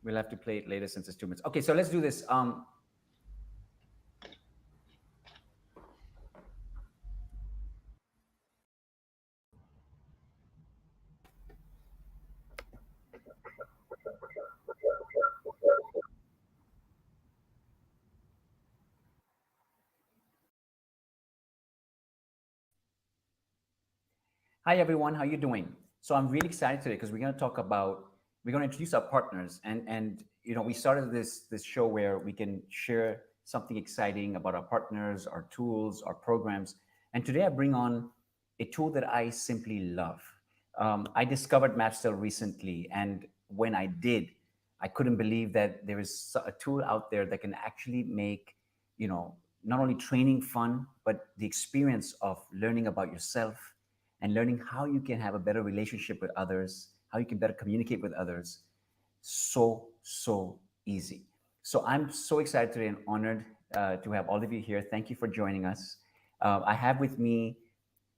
We'll have to play it later since it's 2 minutes. Okay, so let's do this. Hi everyone, how you doing? So I'm really excited today because we're going to introduce our partners, and we started this show where we can share something exciting about our partners, our tools, our programs. And today I bring on a tool that I simply love. I discovered MapsTell recently, and when I did, I couldn't believe that there is a tool out there that can actually make not only training fun, but the experience of learning about yourself and learning how you can have a better relationship with others, how you can better communicate with others. So easy. So I'm so excited today and honored to have all of you here. Thank you for joining us. I have with me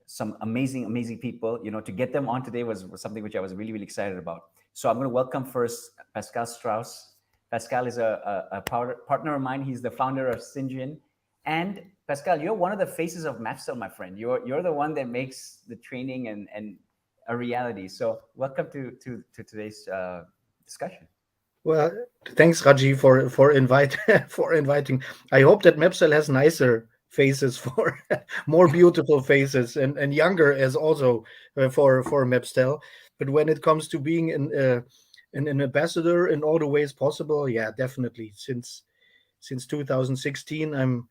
some amazing people. To get them on today was something which I was really excited about. So I'm going to welcome first Pascal Strauss. Pascal is a partner of mine. He's the founder of Syngian. And Pascal, you're one of the faces of MapsTell, my friend. You're the one that makes the training and a reality. So welcome to today's discussion. Well, thanks, Raji, for invite for inviting. I hope that MapsTell has nicer faces for more beautiful faces and younger as also for MapsTell. But when it comes to being an ambassador in all the ways possible, yeah, definitely. Since 2016, I'm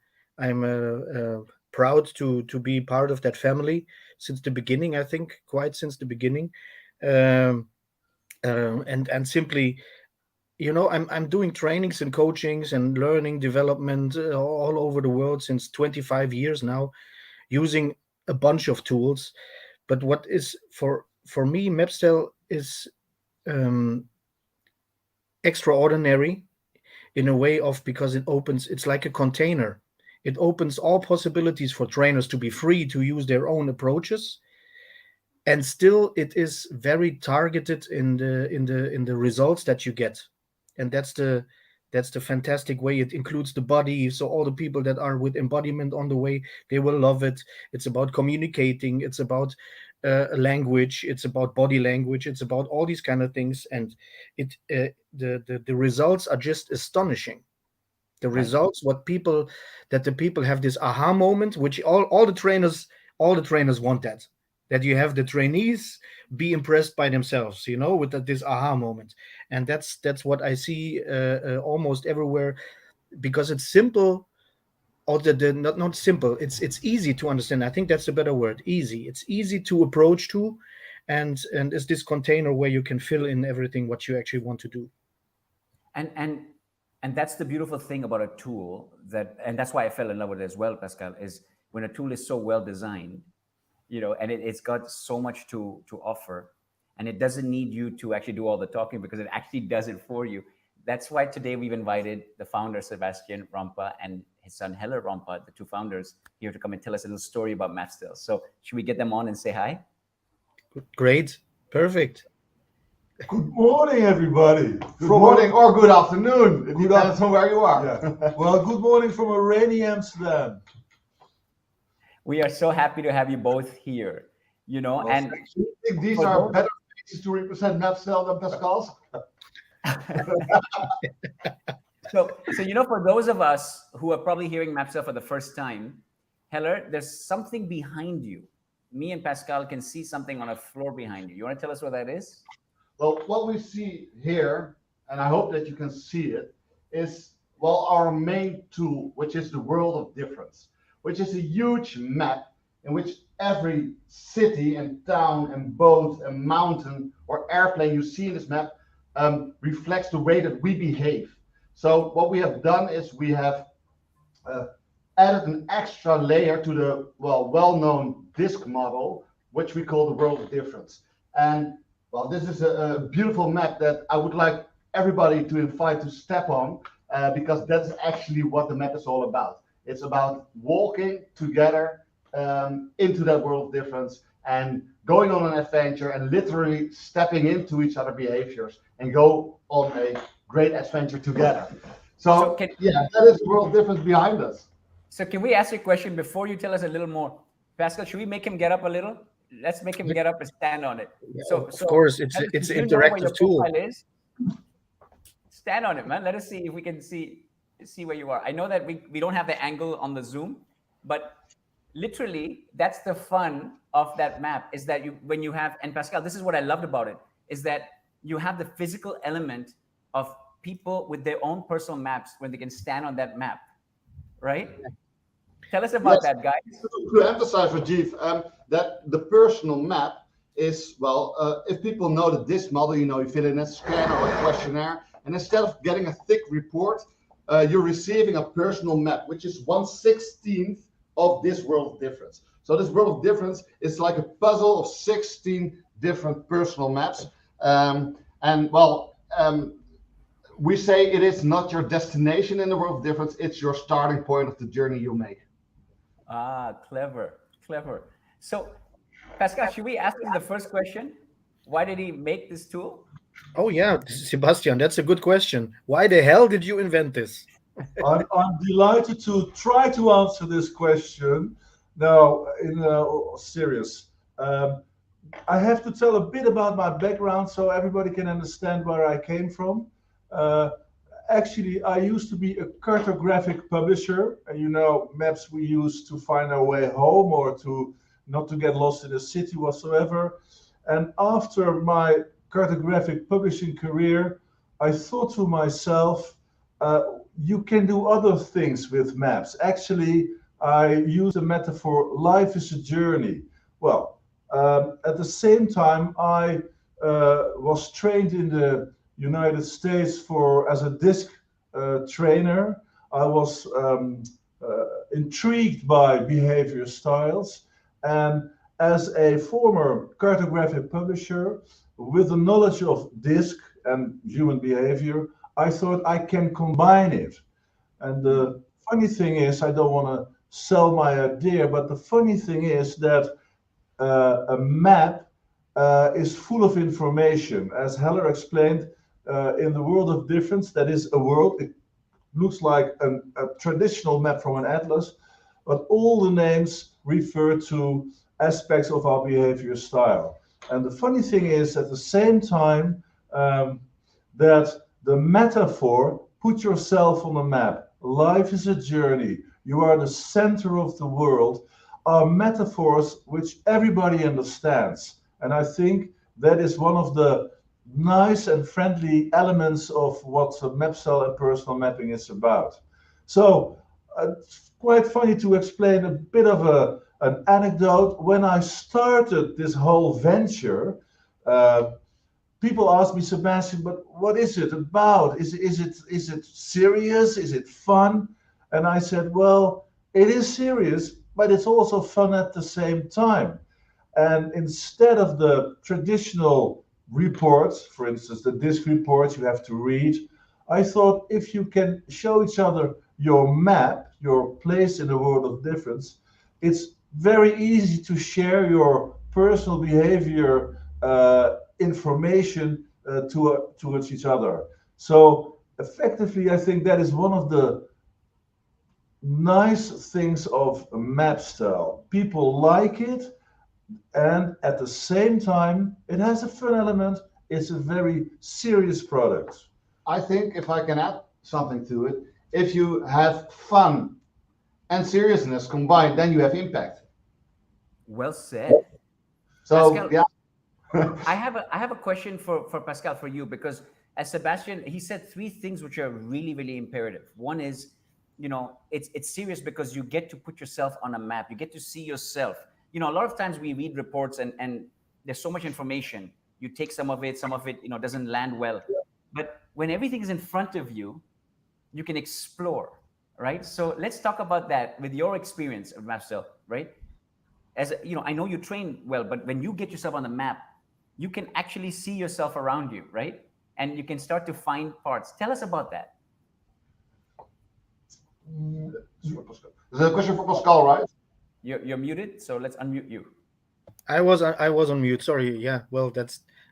proud to be part of that family since the beginning. I think quite since the beginning, um, and simply, I'm doing trainings and coachings and learning development all over the world since 25 years now, using a bunch of tools. But what is for me, MapsTell is um, extraordinary in a way of, because it's like a container. It opens all possibilities for trainers to be free to use their own approaches, and still it is very targeted in the results that you get. And that's the fantastic way. It includes the body, so all the people that are with embodiment on the way, they will love it. It's about communicating, it's about language, it's about body language, it's about all these kind of things. And the results are just astonishing. The Right. results, that the people have this aha moment, which all the trainers want, that you have the trainees be impressed by themselves, with this aha moment. And that's what I see almost everywhere, because it's simple, or not simple, it's easy to understand. I think that's a better word, easy. It's easy to approach to, and it's this container where you can fill in everything what you actually want to do. And that's the beautiful thing about a tool, and that's why I fell in love with it as well, Pascal, is when a tool is so well designed, and it's got so much to offer, and it doesn't need you to actually do all the talking because it actually does it for you. That's why today we've invited the founder, Sebastian Rompa, and his son, Heller Rompa, the two founders, here to come and tell us a little story about MapsTell. So should we get them on and say hi? Great. Perfect. Good morning, everybody. Good morning or good afternoon. It Good depends on where you are. Yeah. Well, good morning from a rainy Amsterdam. We are so happy to have you both here. Well, And I think these for are those- better faces to represent MapsTell than Pascal's. so for those of us who are probably hearing MapsTell for the first time, Heller, there's something behind you. Me and Pascal can see something on a floor behind you. You want to tell us what that is? Well, what we see here, and I hope that you can see it, is, well, our main tool, which is the world of difference, which is a huge map in which every city and town and boat and mountain or airplane you see in this map reflects the way that we behave. So what we have done is we have added an extra layer to the well-known disk model, which we call the world of difference. And well, this is a beautiful map that I would like everybody to invite to step on, because that's actually what the map is all about. It's about walking together into that world of difference and going on an adventure and literally stepping into each other's behaviors and go on a great adventure together. So So yeah, that is the world difference behind us. So can we ask you a question before you tell us a little more? Pascal, should we make him get up a little? Let's make him get up and stand on it. So, Of so course, it's let us, it's an you know where interactive your tool. profile is. Stand on it, man. Let us see if we can see where you are. I know that we don't have the angle on the Zoom, but literally that's the fun of that map is that you when you have, and Pascal, this is what I loved about it, is that you have the physical element of people with their own personal maps when they can stand on that map, right? Tell us about Yes, that, guys. to emphasize, Rajiv, that the personal map is, well, if people know the disk model, you fill in a scanner or a questionnaire, and instead of getting a thick report, you're receiving a personal map, which is 1/16th of this world of difference. So this world of difference is like a puzzle of 16 different personal maps. And well, we say it is not your destination in the world of difference, it's your starting point of the journey you make. Ah, clever, clever. So, Pascal, should we ask him the first question? Why did he make this tool? Oh yeah, Sebastian, that's a good question. Why the hell did you invent this? I'm delighted to try to answer this question. Now, in serious, I have to tell a bit about my background so everybody can understand where I came from. Uh, Actually, I used to be a cartographic publisher. Maps we use to find our way home or to not to get lost in a city whatsoever. And after my cartographic publishing career, I thought to myself, you can do other things with maps. Actually, I use the metaphor life is a journey. Well, at the same time, I was trained in the United States as a disc trainer. I was intrigued by behavior styles, and as a former cartographic publisher with the knowledge of disc and human behavior, I thought I can combine it. And the funny thing is, I don't want to sell my idea, but the funny thing is that a map is full of information. As Heller explained, in the world of difference, that is a world, it looks like a traditional map from an atlas, but all the names refer to aspects of our behavior style. And the funny thing is, at the same time, that the metaphor, put yourself on a map, life is a journey, you are the center of the world, are metaphors which everybody understands. And I think that is one of the nice and friendly elements of what MapsTell and personal mapping is about. So it's quite funny to explain a bit of an anecdote. When I started this whole venture, people ask me, Sebastian, but what is it about? Is it serious? Is it fun? And I said, well, it is serious, but it's also fun at the same time. And instead of the traditional reports, for instance, the disk reports you have to read, I thought if you can show each other your map, your place in the world of difference, it's very easy to share your personal behavior information towards each other. So effectively, I think that is one of the nice things of MapsTell. People like it, and at the same time, it has a fun element. It's a very serious product. I think if I can add something to it, if you have fun and seriousness combined, then you have impact. Well said. So Pascal, yeah, I have a question for Pascal, for you, because as Sebastian, he said three things which are really, really imperative. One is, it's serious because you get to put yourself on a map. You get to see yourself. A lot of times we read reports and there's so much information. You take some of it, doesn't land well. But when everything is in front of you, you can explore, right? So let's talk about that with your experience of MapsTell, right? As I know you train well, but when you get yourself on the map, you can actually see yourself around you, right? And you can start to find parts. Tell us about that. there's a question for Pascal, right? You're muted, so let's unmute you. I was on mute. Sorry. Yeah. Well,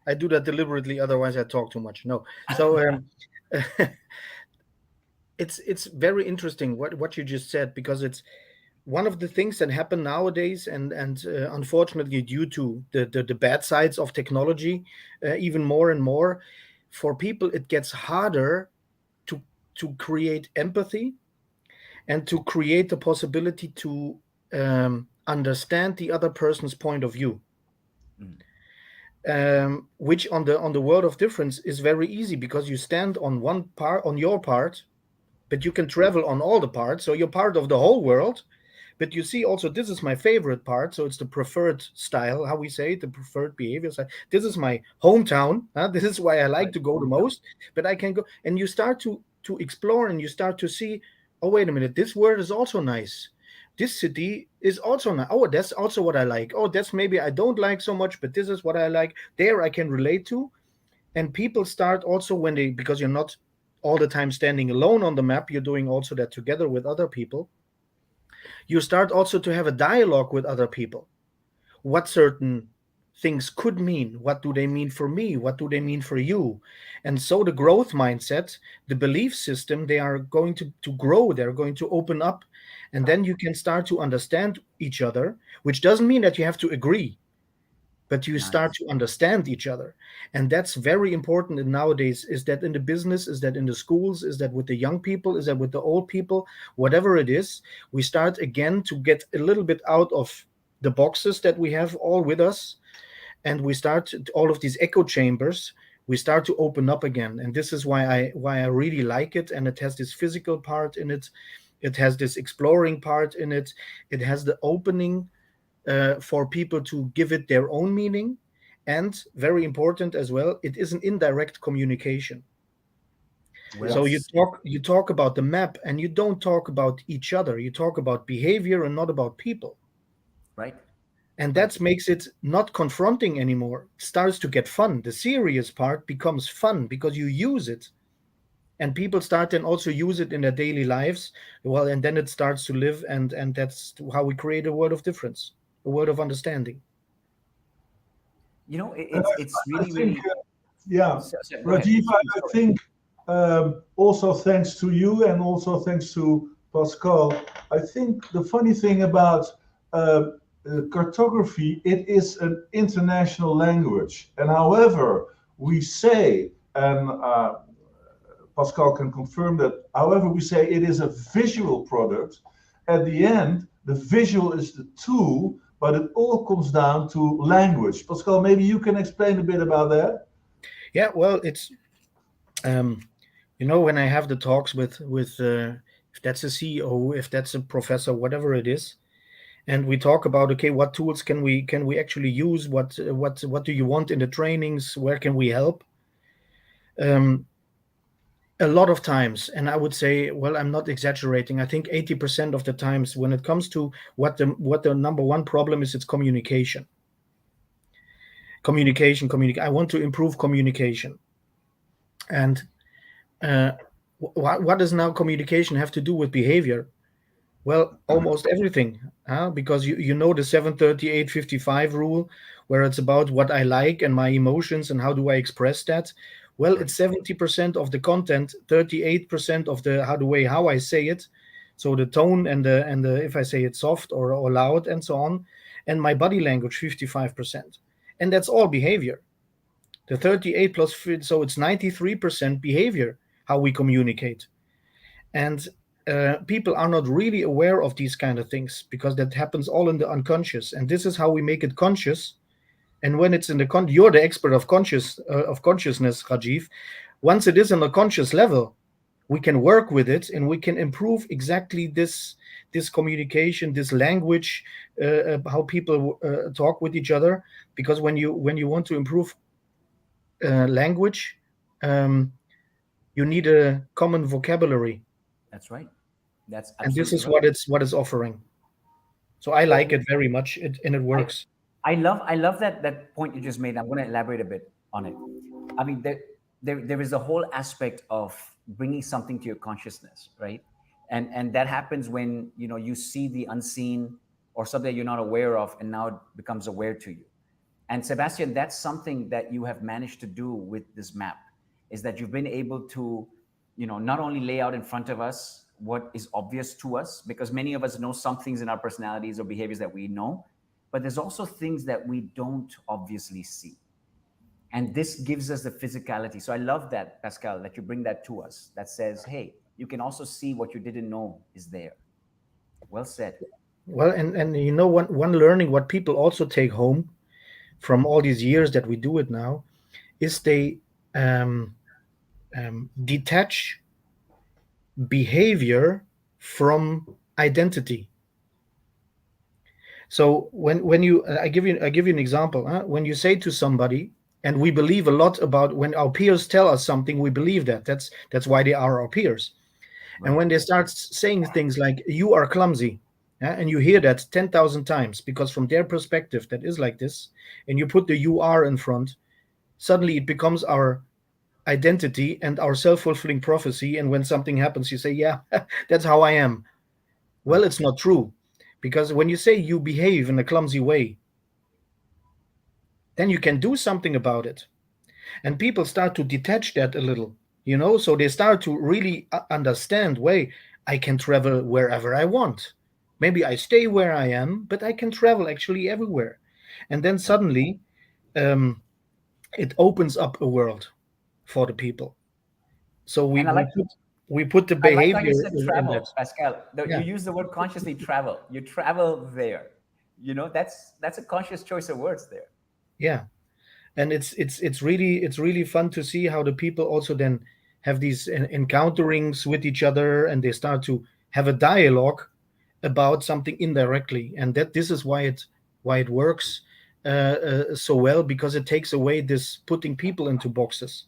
I do that deliberately. Otherwise, I talk too much. No. So it's very interesting what you just said, because it's one of the things that happen nowadays, and unfortunately, due to the bad sides of technology, even more and more, for people it gets harder to create empathy and to create the possibility to understand the other person's point of view, Mm. which on the world of difference is very easy, because you stand on one part, on your part, but you can travel on all the parts, so you're part of the whole world. But you see also, this is my favorite part, so it's the preferred style, how we say it, the preferred behavior style. This is my hometown, this is why I like Right. to go the Hometown. most. But I can go, and you start to explore, and you start to see, oh wait a minute, this word is also nice, this city is also nice, oh that's also what I like, oh that's maybe I don't like so much, but this is what I like, there I can relate to. And people start also, when they, because you're not all the time standing alone on the map, you're doing also that together with other people, you start also to have a dialogue with other people, what certain things could mean, what do they mean for me, what do they mean for you. And so the growth mindset, the belief system, they are going to grow, they're going to open up, and then you can start to understand each other, which doesn't mean that you have to agree, but you start Nice. to understand each other. And that's very important in nowadays, is that in the business, is that in the schools, is that with the young people, is that with the old people, whatever it is, we start again to get a little bit out of the boxes that we have all with us, and we start all of these echo chambers, we start to open up again. And this is why I really like it. And it has this physical part in it, it has this exploring part in it, it has the opening for people to give it their own meaning. And very important as well, it is an indirect communication. Well So Yeah. said. you talk about the map, and you don't talk about each other, you talk about behavior and not about people. Right. And Right. that makes it not confronting anymore, it starts to get fun, the serious part becomes fun because you use it, and people start then also use it in their daily lives. Well, and then it starts to live, and that's how we create a world of difference, a world of understanding. It's I really, think, really. yeah, So, go ahead. Rajiv, Please I go ahead. think also thanks to you and also thanks to Pascal, I think the funny thing about uh, cartography, it is an international language. And however we say, and Pascal can confirm that, however we say it is a visual product, at the end, the visual is the tool, but it all comes down to language. Pascal, maybe you can explain a bit about that? Yeah, well, it's um, when I have the talks with if that's a CEO, if that's a professor, whatever it is, and we talk about, okay, what tools can we actually use, what do you want in the trainings, where can we help? Um, a lot of times, and I would say, well, I'm not exaggerating, I think 80% of the times, when it comes to what the number one problem is, it's communication. I want to improve communication. And uh, what does now communication have to do with behavior? Well, almost everything, because you know the 738-55 rule, where it's about what I like and my emotions and how do I express that. Well, Right. it's 70% of the content, 38% of the how I say it, so the tone and the if I say it soft or loud and so on, and my body language 55%, and that's all behavior. The 38 plus, so it's 93% behavior, how we communicate. And people are not really aware of these kind of things, because that happens all in the unconscious, and this is how we make it conscious. And when it's in the you're the expert of consciousness, Rajiv. Once it is on a conscious level, we can work with it, and we can improve exactly this communication, this language, how people talk with each other. Because when you want to improve language, um, you need a common vocabulary, That's right. That's and this absolutely is right. what it's offering. So I like Well, it very much, and it I works. I love that point you just made. I'm going to elaborate a bit on it. I mean, there is a whole aspect of bringing something to your consciousness, right? And that happens when you see the unseen or something you're not aware of, and now it becomes aware to you. And Sebastian, that's something that you have managed to do with this map, is that you've been able to not only lay out in front of us what is obvious to us, because many of us know some things in our personalities or behaviors that we know, but there's also things that we don't obviously see. And this gives us the physicality. So I love that, Pascal, that you bring that to us, that says, hey, you can also see what you didn't know is there. Well said. Well, and one learning what people also take home from all these years that we do it now is they um, detach behavior from identity. So when you I give you an example. When you say to somebody, and we believe a lot about when our peers tell us something, we believe that. That's why they are our peers. And Right. when they start saying things like "you are clumsy," and you hear that 10,000 times because from their perspective that is like this, and you put the "you are" in front, suddenly it becomes our identity and our self-fulfilling prophecy. And when something happens, you say, "Yeah, that's how I am." Well, Right. it's not true, because when you say you behave in a clumsy way, then you can do something about it. And people start to detach that a little, so they start to really understand, wait, I can travel wherever I want. Maybe I stay where I am, but I can travel actually everywhere. And then Right. suddenly, um, it opens up a world for the people. So we, And we put we put the I like how you behavior said in that. travel, Pascal. You Yeah, use the word consciously travel. You travel there. That's a conscious choice of words there. yeah. And it's really fun to see how the people also then have these encounterings with each other, and they start to have a dialogue about something indirectly. And that this is why it works so well, because it takes away this putting people into boxes.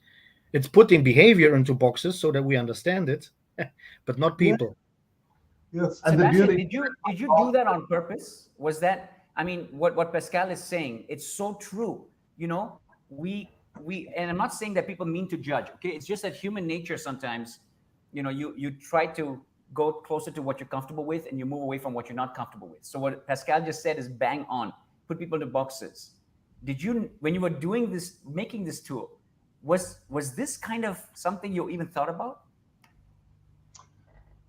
It's putting behavior into boxes so that we understand it, but not Yeah, people. yes. And the Sebastian, beauty, did you do that on purpose? Was that, I mean, what Pascal is saying, it's so true. We and I'm not saying that people mean to judge, okay? It's just that human nature sometimes, you try to go closer to what you're comfortable with and you move away from what you're not comfortable with. So what Pascal just said is bang on. Put people into boxes. Did you, when you were doing this, making this tool, was this kind of something you even thought about?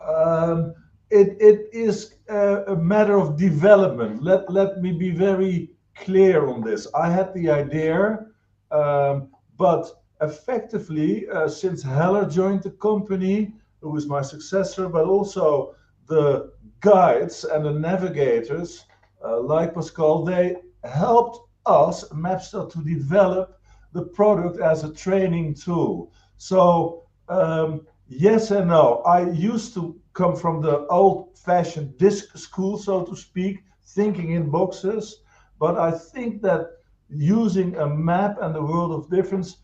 um, it is a matter of development. Let me be very clear on this. I had the idea, but effectively, since Heller joined the company, who was my successor, but also the guides and the navigators, like Pascal, they helped us, MapsTell, to develop the product as a training tool. So yes and no. I used to come from the old-fashioned disc school, so to speak, thinking in boxes. But I think that using a map and the world of difference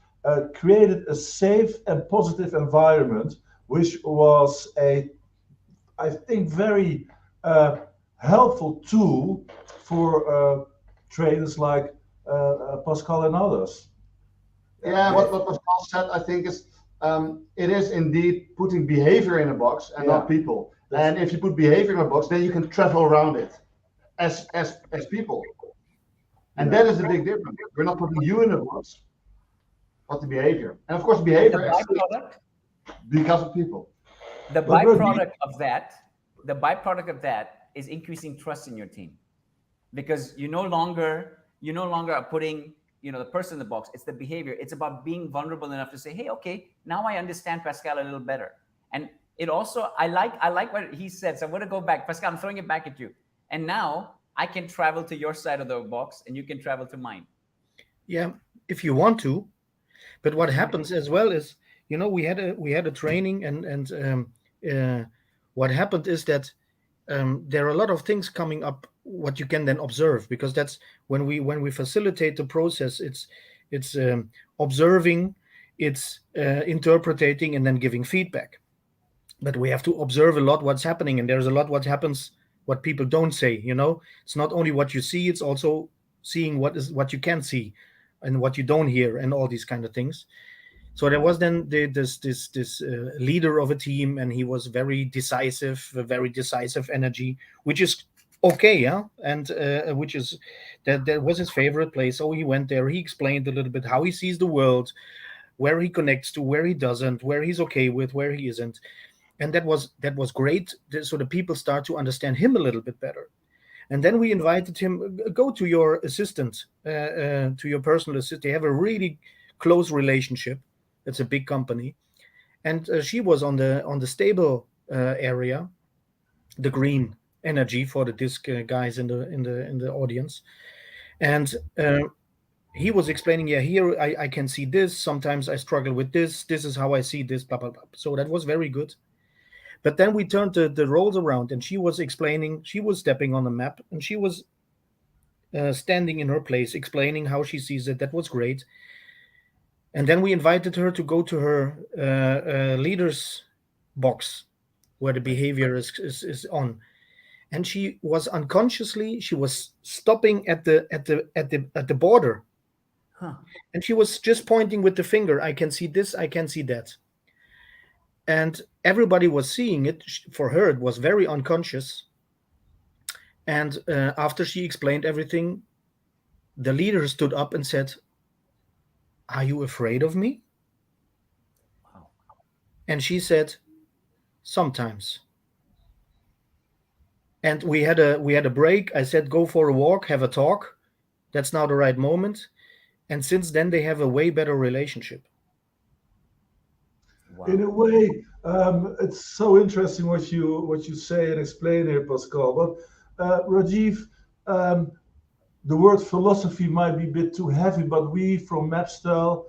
created a safe and positive environment, which was I think, very uh, helpful tool for traders like Pascal and others. Yeah, what Pascal said, I think is it is indeed putting behavior in a box and Yeah. not people. And if you put behavior in a box, then you can travel around it as people. And that is the big difference. We're not putting you in a box, but the behavior. And of course, And the behavior exists byproduct, because of people. the But Rajiv, byproduct of that, the byproduct of that is increasing trust in your team, because you no longer are putting the person in the box. It's the behavior. It's about being vulnerable enough to say, hey, okay, now I understand Pascal a little better. And it also, I like what he said, so I'm going to go back. Pascal, I'm throwing it back at you. And now I can travel to your side of the box and you can travel to mine. Yeah, if you want to. But what Mhm. happens as well is, we had a training, and uh, what happened is that there are a lot of things coming up what you can then observe, because that's when we facilitate the process. It's observing, it's interpreting, and then giving feedback. But we have to observe a lot what's happening, and there's a lot what happens what people don't say. It's not only what you see, it's also seeing what you can see and what you don't hear, and all these kind of things. So there was then this leader of a team, and he was very decisive, a very decisive energy, which is okay, yeah, and which is that was his favorite place. So he went there. He explained a little bit how he sees the world, where he connects to, where he doesn't, where he's okay with, where he isn't. And that was great. So the people start to understand him a little bit better. And then we invited him, go to your assistant, to your personal assistant. They have a really close relationship. It's a big company. And she was on the stable area, the green energy for the disc guys in the audience. And he was explaining, yeah, here I can see this. Sometimes I struggle with this. This is how I see this, blah, blah, blah. So that was very good. But then we turned the roles around, and she was explaining, she was stepping on the map, and she was standing in her place, explaining how she sees it. That was great. And then we invited her to go to her leader's box where the behavior is on. And she was unconsciously, she was stopping at the border. Huh. And she was just pointing with the finger. I can see this, I can see that. And everybody was seeing it. For her, it was very unconscious. And after she explained everything, the leader stood up and said, "Are you afraid of me?" Wow. And she said, "Sometimes." And we had a break. I said, "Go for a walk, have a talk. That's now the right moment." And since then, they have a way better relationship. Wow. In a way, it's so interesting what you say and explain here, Pascal. But Rajiv, um, the word philosophy might be a bit too heavy, but we from MapsTell,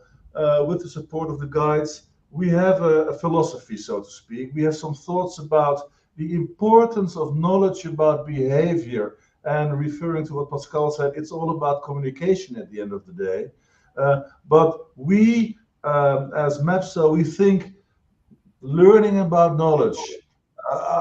with the support of the guides, we have a philosophy, so to speak. We have some thoughts about the importance of knowledge about behavior. And referring to what Pascal said, it's all about communication at the end of the day. But we, as MapsTell, we think learning about knowledge,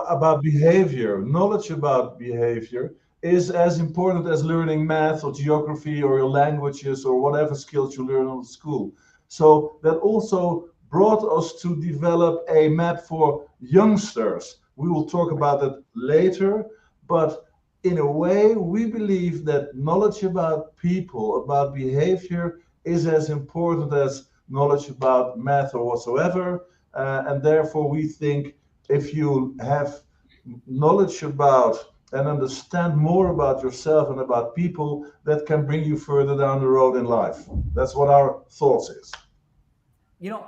about behavior, knowledge about behavior is as important as learning math or geography or your languages or whatever skills you learn in school. So that also brought us to develop a map for youngsters. We will talk about that later, but in a way, we believe that knowledge about people, about behavior, is as important as knowledge about math or whatsoever. And therefore, we think if you have knowledge about and understand more about yourself and about people, that can bring you further down the road in life. That's what our thoughts is. You know,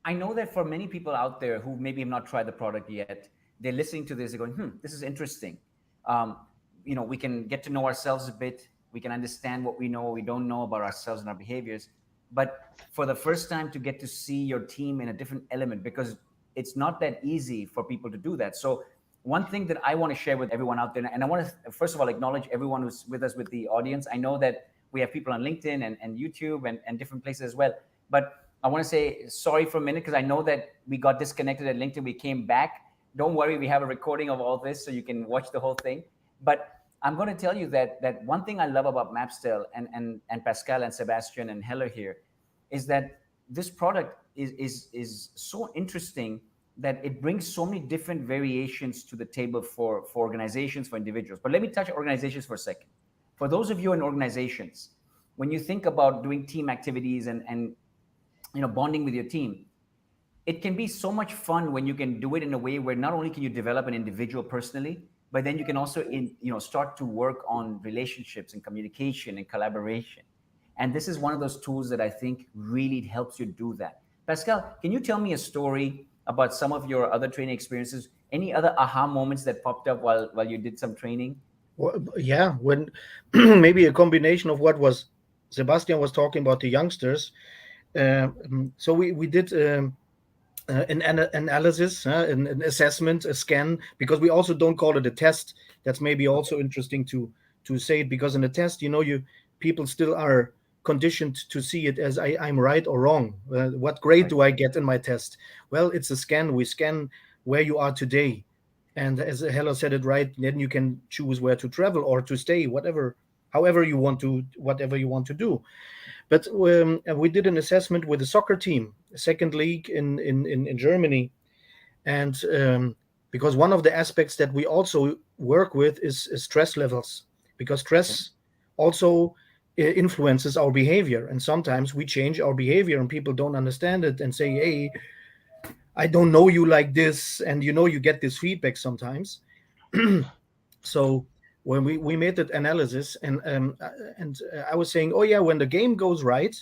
I know that for many people out there who maybe have not tried the product yet, they're listening to this, they're going, this is interesting. Um, we can get to know ourselves a bit. We can understand what we know, what we don't know about ourselves and our behaviors. But for the first time to get to see your team in a different element, because it's not that easy for people to do that. So one thing that I want to share with everyone out there, and I want to, first of all, acknowledge everyone who's with us with the audience. I know that we have people on LinkedIn and YouTube and different places as well. But I want to say sorry for a minute, because I know that we got disconnected at LinkedIn. We came back. Don't worry, we have a recording of all this so you can watch the whole thing. But I'm going to tell you that one thing I love about MapsTell and Pascal and Sebastian and Heller here is that this product is so interesting that it brings so many different variations to the table for organizations, for individuals. But let me touch organizations for a second. For those of you in organizations, when you think about doing team activities and bonding with your team, it can be so much fun when you can do it in a way where not only can you develop an individual personally, but then you can also start to work on relationships and communication and collaboration. And this is one of those tools that I think really helps you do that. Pascal, can you tell me a story about some of your other training experiences? Any other aha moments that popped up while you did some training? Well, yeah, when maybe a combination of what was Sebastian was talking about the youngsters. So we did an analysis, an assessment, a scan, because we also don't call it a test. That's maybe also interesting to say it, because in a test, people still are conditioned to see it as I'm right or wrong. What grade do I get in my test? Well, it's a scan. We scan where you are today. And as Hello said it right, then you can choose where to travel or to stay, however you want to do. But we did an assessment with the soccer team, second league in Germany. And because one of the aspects that we also work with is stress levels, because stress also influences our behavior, and sometimes we change our behavior and people don't understand it and say, hey, I don't know you like this, and you get this feedback sometimes. So when we made that analysis, and I was saying, oh yeah, when the game goes right,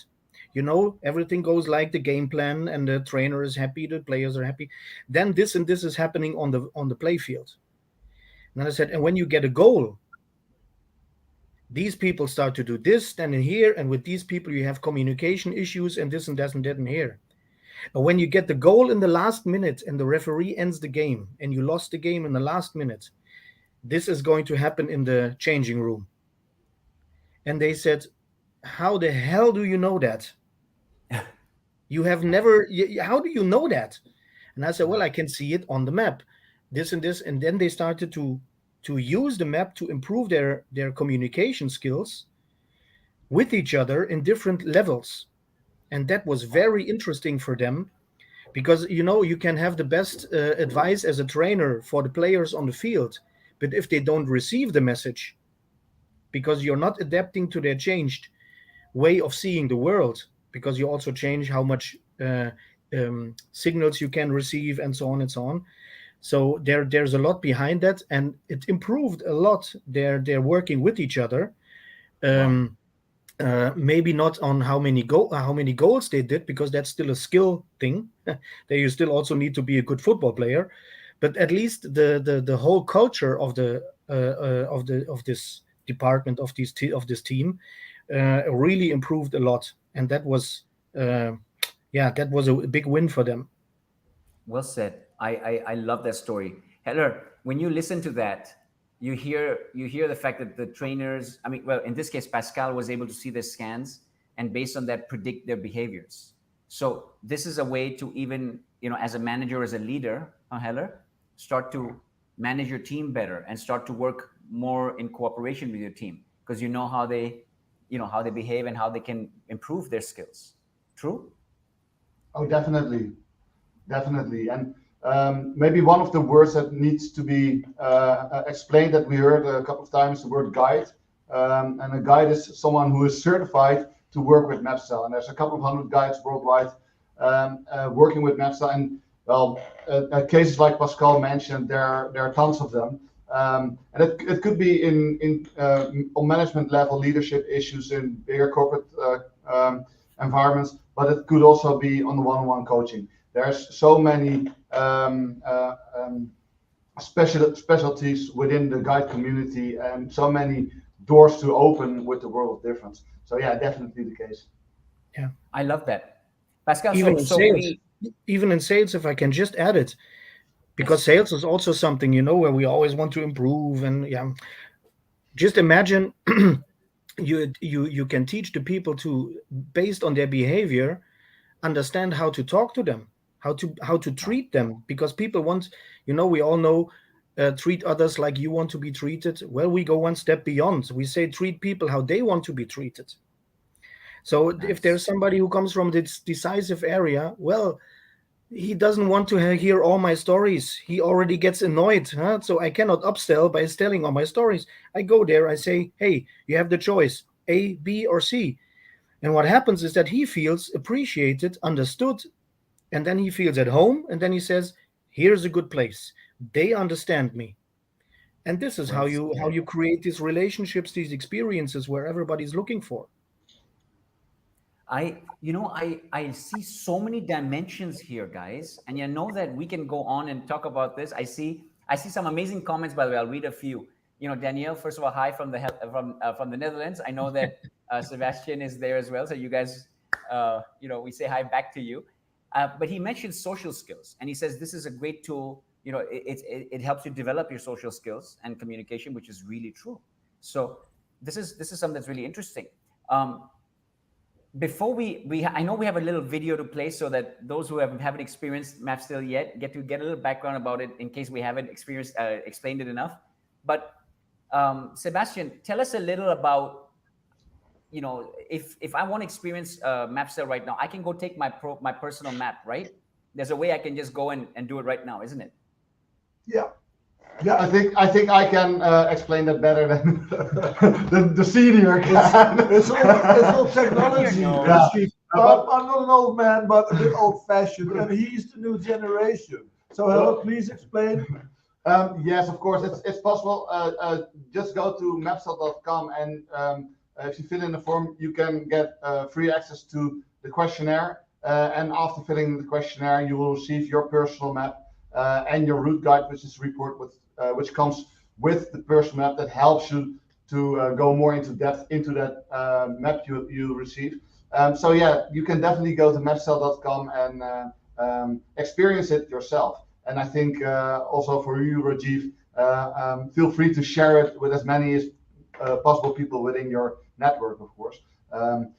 everything goes like the game plan, and the trainer is happy, the players are happy, then this and this is happening on the play field. And then I said, and when you get a goal, these people start to do this, then in here, and with these people you have communication issues, and this and that and that and here. And when you get the goal in the last minute and the referee ends the game and you lost the game in the last minute, this is going to happen in the changing room. And they said, how the hell do you know that? You have never, how do you know that? And I said, well, I can see it on the map, this and this. And then they started to use the map to improve their communication skills with each other in different levels. And that was very interesting for them, because you can have the best advice as a trainer for the players on the field, but if they don't receive the message, because you're not adapting to their changed way of seeing the world, because you also change how much signals you can receive, and so on and so on. So there's a lot behind that, and it improved a lot. They're working with each other. um, Maybe not on how many goals they did, because that's still a skill thing. There you still also need to be a good football player, but at least the whole culture of this department, of this team, really improved a lot, and that was that was a big win for them. Well said. I love that story. Heller, when you listen to that, you hear the fact that the trainers, I mean, well, in this case, Pascal was able to see their scans and based on that predict their behaviors. So this is a way to even, as a manager, as a leader, Heller, start to manage your team better and start to work more in cooperation with your team, because how they behave and how they can improve their skills. True? Oh, definitely, definitely. And maybe one of the words that needs to be explained, that we heard a couple of times, the word guide. And a guide is someone who is certified to work with MapsTell. And there's a couple of hundred guides worldwide working with MapsTell. And well, cases like Pascal mentioned, there are tons of them. And it could be in on management level, leadership issues in bigger corporate environments, but it could also be on the one-on-one coaching. There's so many specialties within the guide community, and so many doors to open with the world of difference. So yeah, definitely the case. Yeah, I love that. Pascal, even in so sales, we, if I can just add it, because yes, sales is also something, where we always want to improve. And yeah, just imagine you can teach the people to, based on their behavior, understand how to talk to them, how to treat them, because people want, we all know, treat others like you want to be treated. Well, we go one step beyond. We say treat people how they want to be treated. So if there's nice. somebody who comes from this decisive area, well, he doesn't want to hear all my stories. He already gets annoyed, huh? So I cannot upsell by telling all my stories. I go there, I say, hey, you have the choice, A, B, or C. And what happens is that he feels appreciated, understood, and then he feels at home, and then he says, here's a good place. They understand me. And this is Well how said. you create these relationships, these experiences where everybody's looking for. I see so many dimensions here, guys, and you know that we can go on and talk about this. I see some amazing comments. By the way, I'll read a few. Danielle, first of all, hi from the Netherlands. I know that Sebastian is there as well, so you guys, we say hi back to you. But he mentioned social skills, and he says this is a great tool. It helps you develop your social skills and communication, which is really true. So this is something that's really interesting. Before we I know we have a little video to play so that those who haven't experienced MapsTell yet get a little background about it, in case we haven't explained it enough. But Sebastian, tell us a little about, if I want to experience MapsTell right now, I can go take my personal map, right? There's a way I can just go and do it right now, isn't it? Yeah. Yeah, I think I can explain that better than the senior can. it's all technology. No. Yeah. I'm not an old man, but a bit old-fashioned, and he's the new generation. So, Helle, please explain. Yes, of course, it's possible. Just go to MapsTell.com, and if you fill in the form, you can get free access to the questionnaire. And after filling the questionnaire, you will receive your personal map and your route guide, which is a report which comes with the personal map that helps you to go more into depth into that map you receive. So yeah, you can definitely go to MapsTell.com and experience it yourself. And I think also for you, Rajiv, feel free to share it with as many as possible people within your network, of course.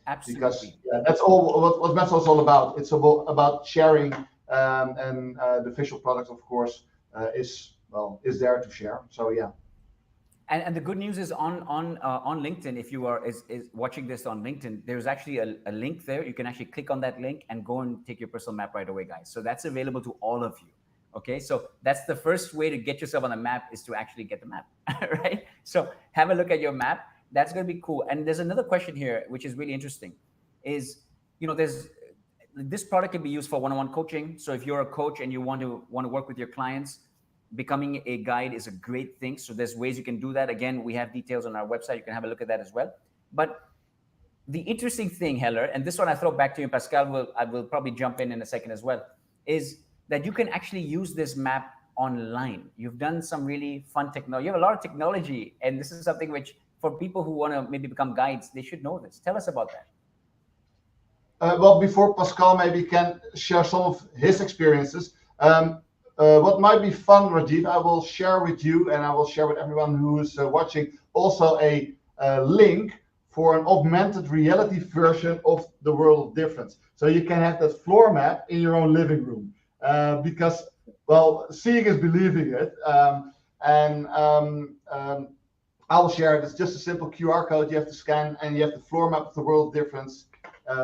Absolutely. Because that's all what MapsTell is all about. It's about sharing, and the official product, of course, is there to share. So yeah. And the good news is on LinkedIn, if you are is watching this on LinkedIn, there's actually a link there. You can actually click on that link and go and take your personal map right away, guys. So that's available to all of you. Okay, so that's the first way to get yourself on the map, is to actually get the map, right? So have a look at your map. That's going to be cool. And there's another question here, which is really interesting, is, this product can be used for one-on-one coaching. So if you're a coach and you want to work with your clients, becoming a guide is a great thing. So there's ways you can do that. Again, we have details on our website. You can have a look at that as well. But the interesting thing, Heller, and this one I throw back to you, Pascal, I will probably jump in a second as well, is that you can actually use this map online. You've done some really fun technology. You have a lot of technology, and this is something which, for people who want to maybe become guides, they should know this. Tell us about that. Well, before Pascal maybe can share some of his experiences, what might be fun, Rajiv, I will share with you, and I will share with everyone who is watching, also a link for an augmented reality version of the World of Difference. So you can have that floor map in your own living room. Because, well, seeing is believing it. I will share it. It's just a simple QR code you have to scan, and you have the floor map of the World of Difference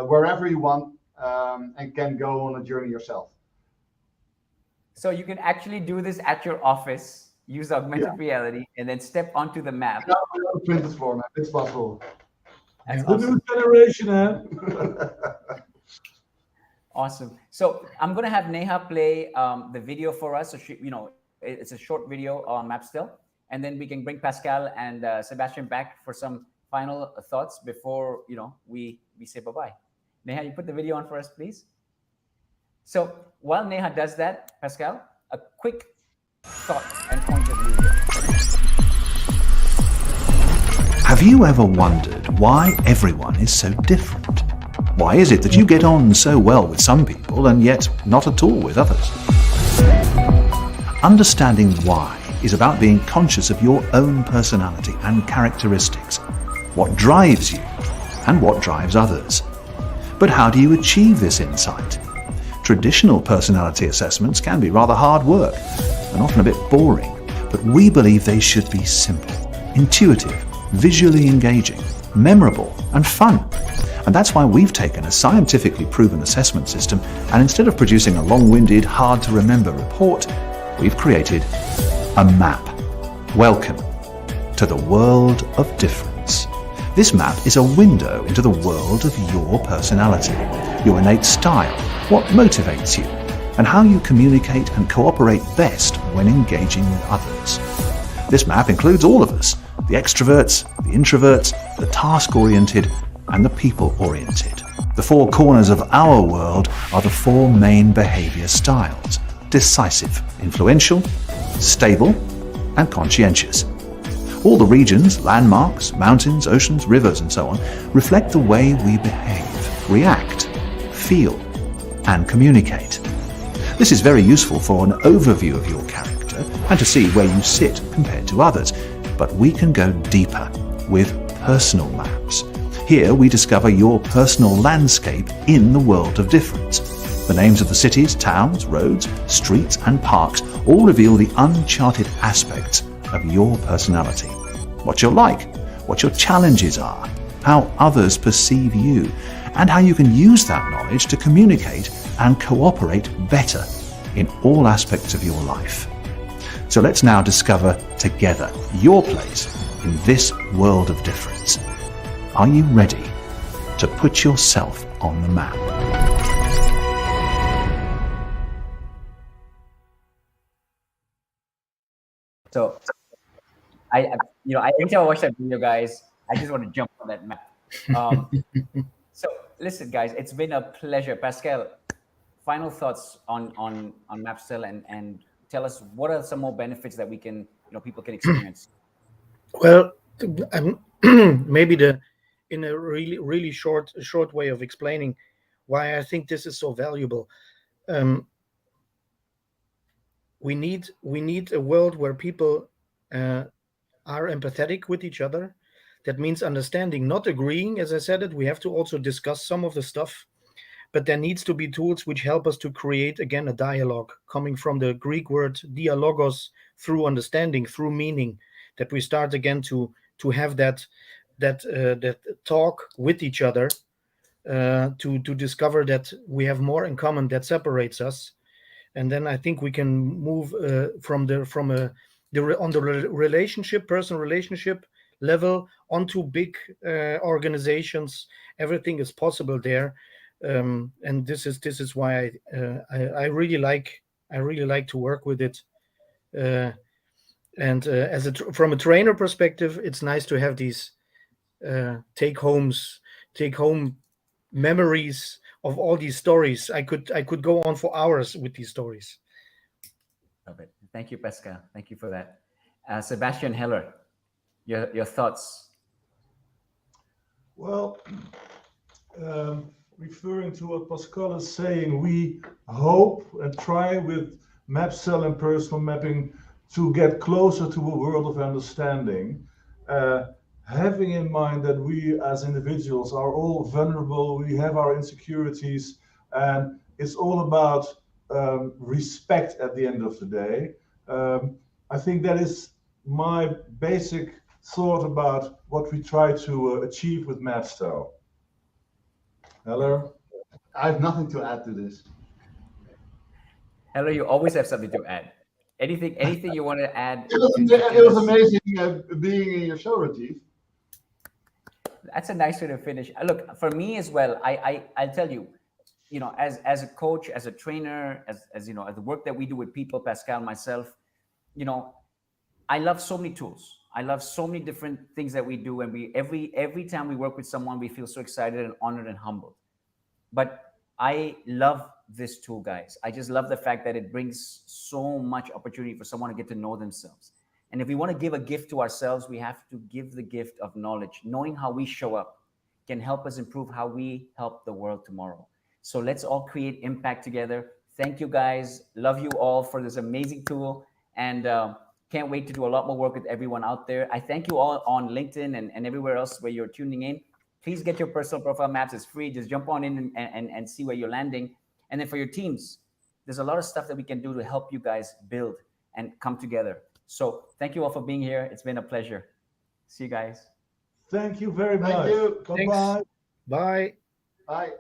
wherever you want, and can go on a journey yourself. So you can actually do this at your office, use augmented reality, and then step onto the map. Print this floor map. It's possible. That's The awesome. new generation, huh? Awesome. So I'm going to have Neha play the video for us. So it's a short video on MapsTell, and then we can bring Pascal and Sebastian back for some final thoughts before we say bye-bye. Neha, you put the video on for us, please. So while Neha does that, Pascal, a quick thought and point of view here. Have you ever wondered why everyone is so different? Why is it that you get on so well with some people and yet not at all with others? Understanding why is about being conscious of your own personality and characteristics, what drives you and what drives others. But how do you achieve this insight? Traditional personality assessments can be rather hard work and often a bit boring, but we believe they should be simple, intuitive, visually engaging, memorable and fun. And that's why we've taken a scientifically proven assessment system, and instead of producing a long-winded, hard-to-remember report, we've created a map. Welcome to the world of difference. This map is a window into the world of your personality, your innate style, what motivates you, and how you communicate and cooperate best when engaging with others. This map includes all of us, the extroverts, the introverts, the task-oriented, and the people-oriented. The four corners of our world are the four main behavior styles: decisive, influential, stable, and conscientious. All the regions, landmarks, mountains, oceans, rivers, and so on, reflect the way we behave, react, feel, and communicate. This is very useful for an overview of your character and to see where you sit compared to others, but we can go deeper with personal maps. Here we discover your personal landscape in the world of difference. The names of the cities, towns, roads, streets, and parks all reveal the uncharted aspects of your personality. What you're like, what your challenges are, how others perceive you, and how you can use that knowledge to communicate and cooperate better in all aspects of your life. So let's now discover together your place in this world of difference. Are you ready to put yourself on the map? So every time I watch that video, guys, I just want to jump on that map. So listen, guys, it's been a pleasure. Pascal, final thoughts on MapsTell, and tell us what are some more benefits that we can, people can experience. Well, maybe in a really short way of explaining why I think this is so valuable. We need a world where people are empathetic with each other. That means understanding, not agreeing. As I said it, we have to also discuss some of the stuff, but there needs to be tools which help us to create again a dialogue, coming from the Greek word dialogos, through understanding, through meaning, that we start again to have that talk with each other, to discover that we have more in common that separates us. And then I think we can move on the relationship, personal relationship level, onto big organizations. Everything is possible there, and this is why I really like to work with it. And from a trainer perspective, it's nice to have these take home memories of all these stories. I could go on for hours with these stories. Love it. Thank you, Pascal. Thank you for that. Sebastian Heller, your thoughts. Well, referring to what Pascal is saying, we hope and try with MapsTell and personal mapping to get closer to a world of understanding, having in mind that we as individuals are all vulnerable, we have our insecurities, and it's all about respect at the end of the day. I think that is my basic thought about what we try to achieve with MapsTell. Heller? I have nothing to add to this. Heller, you always have something to add. Anything you want to add? It was amazing being in your show, Rajiv. That's a nice way to finish. Look, for me as well, I'll tell you, as a coach, as a trainer, as as the work that we do with people, Pascal, myself, I love so many tools. I love so many different things that we do, and every time we work with someone, we feel so excited and honored and humbled. But I love this tool, guys. I just love the fact that it brings so much opportunity for someone to get to know themselves. And if we want to give a gift to ourselves, we have to give the gift of knowledge. Knowing how we show up can help us improve how we help the world tomorrow. So let's all create impact together. Thank you, guys. Love you all for this amazing tool. And can't wait to do a lot more work with everyone out there. I thank you all on LinkedIn and everywhere else where you're tuning in. Please get your personal profile maps. It's free. Just jump on in and see where you're landing. And then for your teams, there's a lot of stuff that we can do to help you guys build and come together. So thank you all for being here. It's been a pleasure. See you guys. Thank you very much. Thank you. Bye-bye. Bye. Bye.